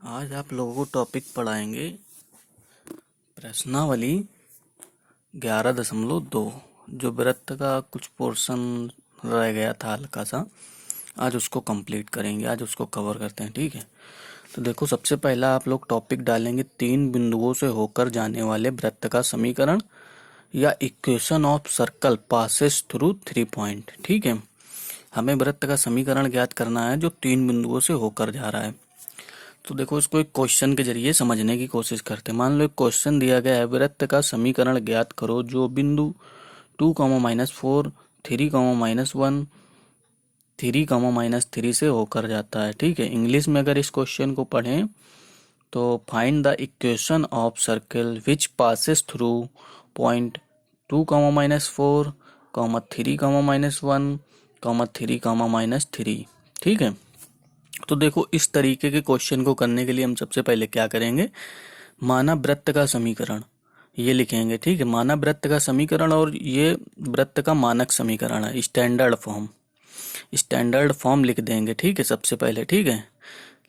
आज आप लोगों को टॉपिक पढ़ाएंगे प्रश्नावली 11.2। जो वृत्त का कुछ पोर्शन रह गया था हल्का सा, आज उसको कंप्लीट करेंगे, आज उसको कवर करते हैं। ठीक है, तो देखो सबसे पहला आप लोग टॉपिक डालेंगे 3 बिंदुओं से होकर जाने वाले वृत्त का समीकरण या equation of circle passes through 3 point. ठीक है, हमें वृत्त का समीकरण ज्ञात करना है जो 3 बिंदुओं से होकर जा रहा है। तो देखो इसको एक क्वेश्चन के जरिए समझने की कोशिश करते हैं। मान लो एक क्वेश्चन दिया गया है, वृत्त का समीकरण ज्ञात करो जो बिंदु 2, -4, 3, -1, 3, -3 से होकर जाता है। ठीक है, इंग्लिश में अगर इस क्वेश्चन को पढ़ें तो find the equation of circle which passes through point 2, -4, 3, -1, 3, -3। ठीक है, तो देखो इस तरीके के क्वेश्चन को करने के लिए हम सबसे पहले क्या करेंगे, माना वृत्त का समीकरण ये लिखेंगे। ठीक है, माना वृत्त का समीकरण और ये वृत्त का मानक समीकरण है, स्टैंडर्ड फॉर्म लिख देंगे। ठीक है, सबसे पहले। ठीक है,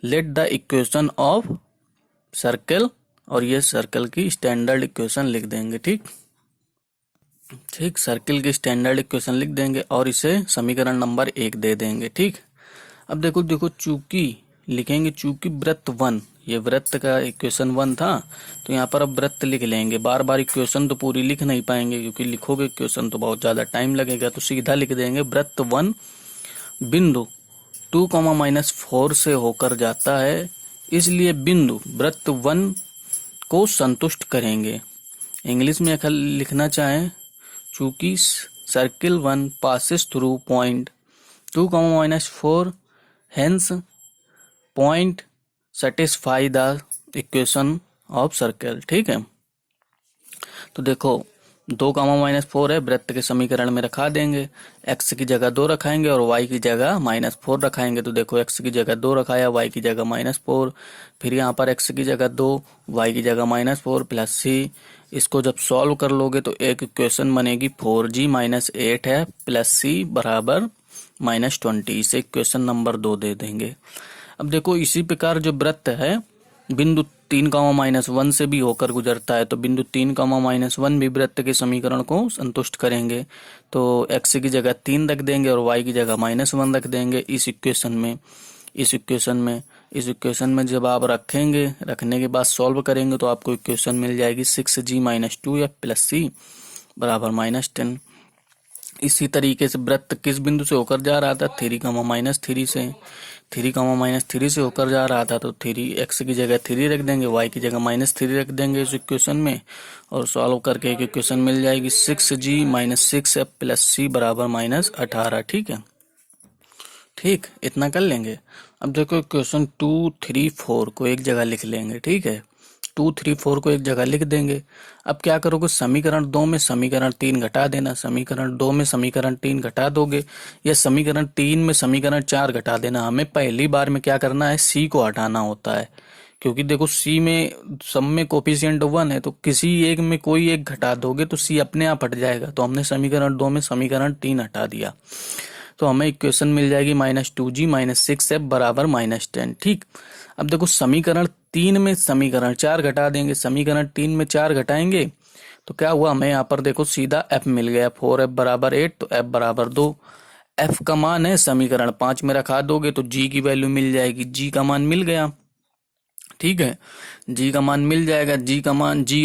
let the equation of circle, और ये सर्कल की स्टैंडर्ड इक्वेशन लिख देंगे। ठीक, सर्कल की स्टैंडर्ड इक्वेशन लिख देंगे और इसे समीकरण नंबर 1 दे देंगे। ठीक, अब देखो चूंकि लिखेंगे, चूंकि वृत्त 1, ये वृत्त का इक्वेशन 1 था, तो यहाँ पर अब वृत्त लिख लेंगे। बार बार इक्वेशन तो पूरी लिख नहीं पाएंगे, क्योंकि लिखोगे इक्वेशन तो बहुत ज्यादा टाइम लगेगा, तो सीधा लिख देंगे वृत्त 1 बिंदु 2, -4 से होकर जाता है, इसलिए बिंदु वृत्त 1 को संतुष्ट करेंगे। इंग्लिश में अगर लिखना चाहें, चूंकि circle 1 passes through point 2, -4, hence point satisfy the equation of circle। ठीक है, तो देखो 2, -4 है, वृत्त के समीकरण में रखा देंगे। x की जगह 2 रखाएंगे और y की जगह -4 रखाएंगे। तो देखो x की जगह 2 रखाया, y की जगह -4, फिर यहाँ पर x की जगह 2, y की जगह -4 प्लस c। इसको जब सॉल्व कर लोगे तो एक इक्वेशन बनेगी 4g - 8 है प्लस c बराबर -20। इसे इक्वेशन नंबर 2 दे देंगे। अब देखो इसी प्रकार जो वृत्त है बिंदु 3, -1 से भी होकर गुजरता है, तो बिंदु 3, -1 भी वृत्त के समीकरण को संतुष्ट करेंगे। तो x की जगह 3 रख देंगे और y की जगह -1 रख देंगे इस इक्वेशन में जब आप रखेंगे, रखने के बाद सॉल्व करेंगे तो आपको इक्वेशन मिल जाएगी 6g - 2f प्लस c बराबर -10। इसी तरीके से वृत्त किस बिंदु से होकर जा रहा था, 3, -3 से, 3, -3 से होकर जा रहा था, तो 3x की जगह 3 रख देंगे, y की जगह -3 रख देंगे इस इक्वेशन में, और सॉल्व करके एक इक्वेशन मिल जाएगी 6g - 6f प्लस c बराबर -18। ठीक है, ठीक, इतना कर लेंगे। अब देखो इक्वेशन 2, 3, 4 को एक जगह लिख लेंगे। ठीक है, 2, 3, 4 को एक जगह लिख देंगे। अब क्या करोगे, समीकरण 2 में समीकरण 3 घटा देना, समीकरण 2 में समीकरण 3 घटा दोगे, या समीकरण 3 में समीकरण 4 घटा देना। हमें पहली बार में क्या करना है, सी को हटाना होता है, क्योंकि देखो सी में सब में कोफिशिएंट 1 है, तो किसी एक में कोई एक घटा दोगे तो सी अपने आप हट जाएगा। तो हमने समीकरण 2 में समीकरण 3 हटा दिया, तो हमें इक्वेशन मिल जाएगी -2g - 6f बराबर -10। ठीक, अब देखो समीकरण 3 में समीकरण 4 घटा देंगे, समीकरण 3 में 4 घटाएंगे तो क्या हुआ, हमें यहाँ पर देखो सीधा f मिल गया, 4f बराबर 8, तो f बराबर 2। f का मान है समीकरण 5 में रखा दोगे तो g की वैल्यू मिल जाएगी, g का मान मिल गया। ठीक है, g का मान मिल जाएगा, g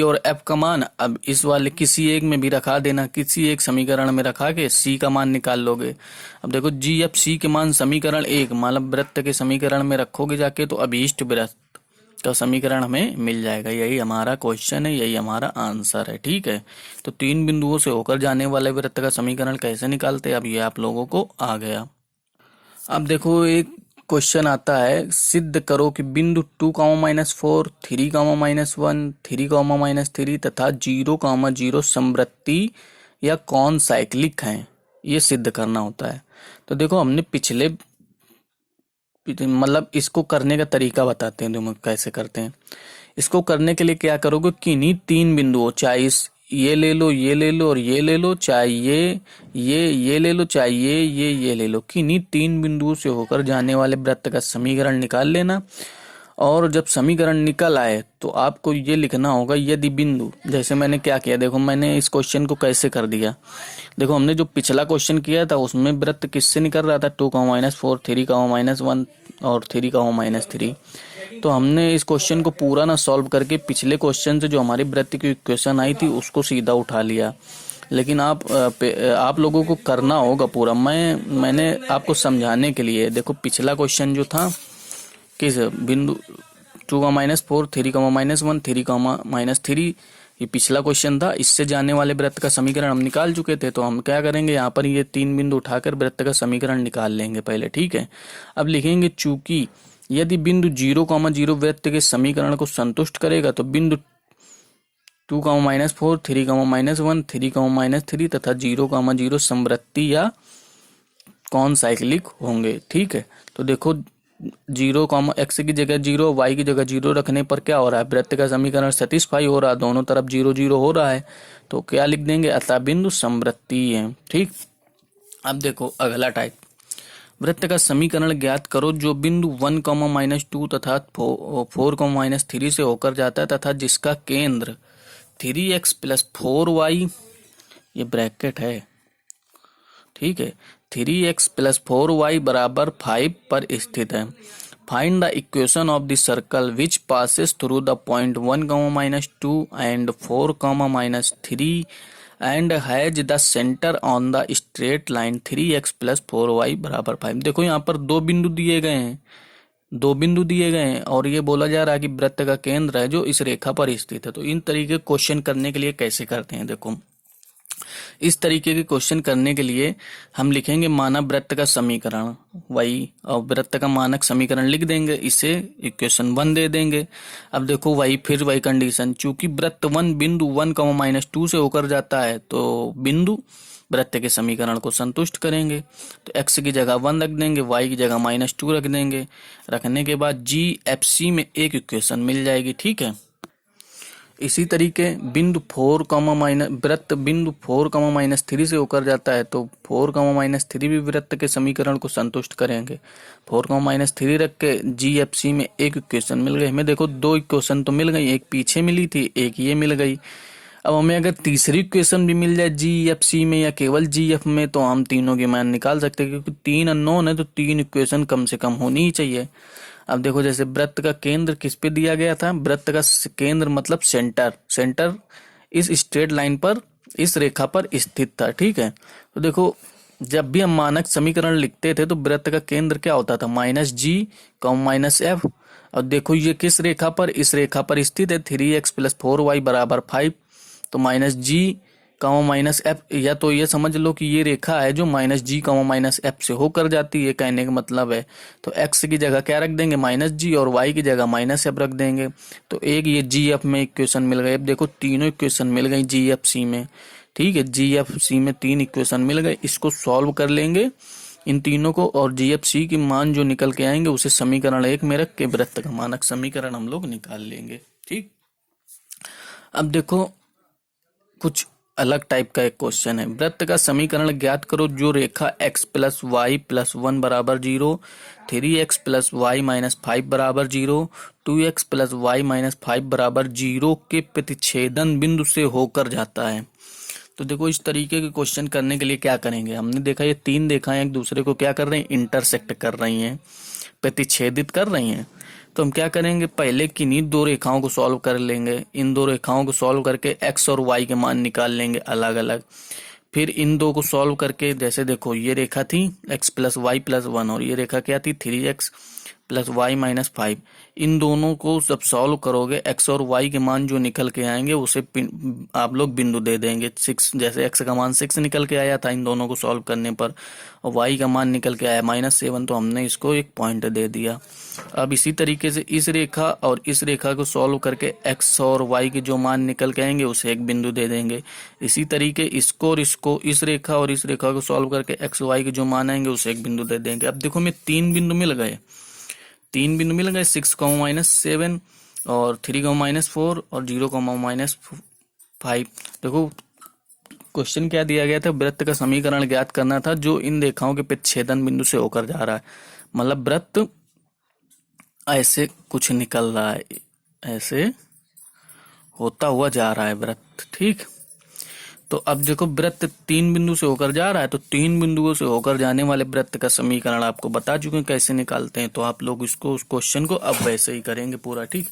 और f का मान अब इस वाले किसी एक में भी रखा देना, किसी एक समीकरण में रखा के c का मान निकाल लोगे। अब देखो g, f, c के मान समीकरण 1 मतलब वृत्त के समीकरण में रखोगे जाके तो अभीष्ट वृत्त का समीकरण हमें मिल जाएगा। यही हमारा क्वेश्चन है, यही हमारा आंसर है। ठीक है, तो 3 बिंदुओं से होकर जाने वाले वृत्त का समीकरण कैसे निकालते हैं, अब ये आप लोगों को आ गया। अब देखो एक क्वेश्चन आता है, सिद्ध करो कि बिंदु 2, -4, 3, -1, 3, -3 तथा 0, 0 समवृत्ती या कौन साइक्लिक हैं, ये सिद्ध करना होता है। तो देखो हमने पिछले मतलब इसको करने का तरीका बताते हैं, तुम कैसे करते हैं। इसको करने के लिए क्या करोगे, किन्हीं 3 बिंदुओं, चाहे ये ले लो, ये ले लो और ये ले लो, चाहे ये ले लो, चाहे ये ले लो, किन्हीं 3 बिंदुओं से होकर जाने वाले वृत्त का समीकरण निकाल लेना और जब समीकरण निकल आए तो आपको ये लिखना होगा यदि बिंदु, जैसे मैंने क्या किया, देखो मैंने इस क्वेश्चन को कैसे कर दिया। देखो हमने जो पिछला क्वेश्चन किया था उसमें वृत्त किससे निकल रहा था, 2, -4, 3, -1 और 3, -3। तो हमने इस क्वेश्चन को पूरा ना सॉल्व करके पिछले क्वेश्चन से जो हमारी वृत्त की इक्वेशन आई थी उसको सीधा उठा लिया। लेकिन आप लोगों को करना होगा पूरा। मैंने आपको समझाने के लिए, देखो पिछला क्वेश्चन जो था किस बिंदु 2, -4, 3, -1, 3, ये पिछला क्वेश्चन था। इससे जाने वाले वृत्त का समीकरण हम निकाल चुके थे। तो हम क्या करेंगे, यहाँ पर ये 3 बिंदु उठाकर वृत्त का समीकरण निकाल लेंगे पहले, ठीक है। अब लिखेंगे चूंकि यदि बिंदु 0, 0 वृत्त के समीकरण को संतुष्ट करेगा तो बिंदु 2, -4, 3, -1, 3, तथा 0, 0 समवृत्ति या कौन साइक्लिक होंगे, ठीक है। तो देखो 0, x की जगह 0, y की जगह 0 रखने पर क्या हो रहा है, वृत्त का समीकरण सेटिस्फाई हो रहा है, दोनों तरफ 0, 0 हो रहा है। तो क्या लिख देंगे, अतः बिंदु समवृत्ति है, ठीक। अब देखो अगला टाइप, वृत्त का समीकरण ज्ञात करो जो बिंदु 1, -2 तथा 4, -3 से होकर जाता है तथा जिसका केंद्र 3x + 4y, ये ब्रैकेट है, ठीक है, 3x + 4y = 5 पर स्थित है। Find the equation of the circle which passes through the point 1, -2 and 4, -3 and has the centre on the straight line 3x + 4y = 5। देखो यहाँ पर दो बिंदु दिए गए हैं और ये बोला जा रहा है कि वृत्त का केंद्र है जो इस रेखा पर स्थित है। तो इन तरीके क्वेश्चन करने के लिए कैसे करते हैं, देखो इस तरीके के क्वेश्चन करने के लिए हम लिखेंगे मानव वृत्त का समीकरण y और वृत्त का मानक समीकरण लिख देंगे, इसे इक्वेशन 1 दे देंगे। अब देखो फिर वही कंडीशन, चूंकि वृत्त 1 बिंदु 1, -2 से होकर जाता है तो बिंदु वृत्त के समीकरण को संतुष्ट करेंगे। तो x की जगह 1 रख देंगे, y की जगह -2 रख देंगे। रखने के बाद GFC में एक इक्वेशन मिल जाएगी, ठीक है। इसी तरीके बिंदु 4, वृत्त बिंदु 4, -3 से होकर जाता है तो 4, -3 भी वृत्त के समीकरण को संतुष्ट करेंगे। 4, -3 रख के GFC में एक इक्वेशन मिल गई हमें। देखो दो इक्वेशन तो मिल गई, एक पीछे मिली थी, एक ये मिल गई। अब हमें अगर तीसरी इक्वेशन भी मिल जाए GFC में या केवल GF में तो हम तीनों के मान निकाल सकते हैं, क्योंकि 3 अननोन है तो 3 इक्वेशन कम से कम होनी ही चाहिए। अब देखो जैसे वृत्त का केंद्र किस पे दिया गया था, वृत्त का केंद्र मतलब सेंटर इस स्ट्रेट लाइन पर, इस रेखा पर स्थित था, ठीक है। तो देखो जब भी हम मानक समीकरण लिखते थे तो वृत्त का केंद्र क्या होता था, -G, -F। और देखो ये किस रेखा पर, इस रेखा पर स्थित है, 3x + 4y = 5। तो -G, -F, या तो ये समझ लो कि ये रेखा है जो -G, -F से होकर जाती है, कहने का मतलब है। तो x की जगह क्या रख देंगे, -G, और y की जगह -F रख देंगे। तो एक ये GF में इक्वेशन मिल गई। अब देखो तीनों इक्वेशन मिल गई GFC में, ठीक है। GFC में 3 इक्वेशन मिल गए, इसको सॉल्व कर लेंगे इन तीनों को, और GFC की मान जो निकल के आएंगे उसे समीकरण 1 में रख के वृत्त का मानक समीकरण हम लोग निकाल लेंगे, ठीक। अब देखो कुछ अलग टाइप का एक क्वेश्चन है, वृत्त का समीकरण ज्ञात करो जो रेखा x + y + 1 = 0, 3x + y - 5 = 0, 2x + y - 5 = 0 के प्रतिच्छेदन बिंदु से होकर जाता है। तो देखो इस तरीके के क्वेश्चन करने के लिए क्या करेंगे, हमने देखा ये 3 देखा है, एक दूसरे को क्या कर रहे हैं, इंटरसेक्ट कर रही हैं, प्रतिच्छेदित कर रही हैं। तो हम क्या करेंगे, पहले किन्हीं 2 रेखाओं को सॉल्व कर लेंगे। इन 2 रेखाओं को सॉल्व करके x और y के मान निकाल लेंगे अलग अलग। फिर इन 2 को सॉल्व करके, जैसे देखो ये रेखा थी x + y + 1 और ये रेखा क्या थी, 3x + y - 5। इन दोनों को जब सॉल्व करोगे x और y के मान जो निकल के आएंगे उसे आप लोग बिंदु दे देंगे। 6, जैसे x का मान 6 निकल के आया था इन दोनों को सॉल्व करने पर, और y का मान निकल के आया -7, तो हमने इसको एक पॉइंट दे दिया। अब इसी तरीके से इस रेखा और इस रेखा को सॉल्व करके x और y के जो मान निकल के आएंगे उसे एक बिंदु दे देंगे। इसी तरीके इसको और इसको, इस रेखा और इस रेखा को सॉल्व करके x y के जो मान आएंगे उसे एक बिंदु दे देंगे। अब देखो हमें 3 बिंदु मिल गए, 6, -7 और 3, -4 और 0, -5। देखो क्वेश्चन क्या दिया गया था, वृत्त का समीकरण ज्ञात करना था जो इन रेखाओं के प्रतिच्छेदन बिंदु से होकर जा रहा है। मतलब वृत्त ऐसे कुछ निकल रहा है, ऐसे होता हुआ जा रहा है वृत्त, ठीक। तो अब देखो वृत्त 3 बिंदु से होकर जा रहा है, तो 3 बिंदुओं से होकर जाने वाले वृत्त का समीकरण आपको बता चुके हैं कैसे निकालते हैं, तो आप लोग इसको उस क्वेश्चन को अब वैसे ही करेंगे पूरा, ठीक।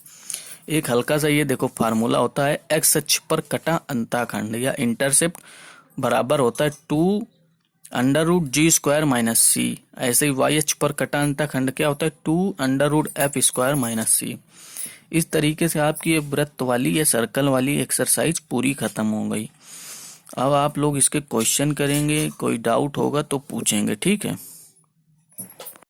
एक हल्का सा ये देखो फार्मूला होता है, एक्स अक्ष पर कटा अंताखंड या इंटरसेप्ट बराबर होता है 2√g² - c। ऐसे ही वाई अक्ष पर कटा अंताखंड क्या होता है, 2√f² - c। इस तरीके से आपकी ये वृत्त वाली या सर्कल वाली एक्सरसाइज पूरी खत्म हो गई। अब आप लोग इसके क्वेश्चन करेंगे, कोई डाउट होगा तो पूछेंगे, ठीक है।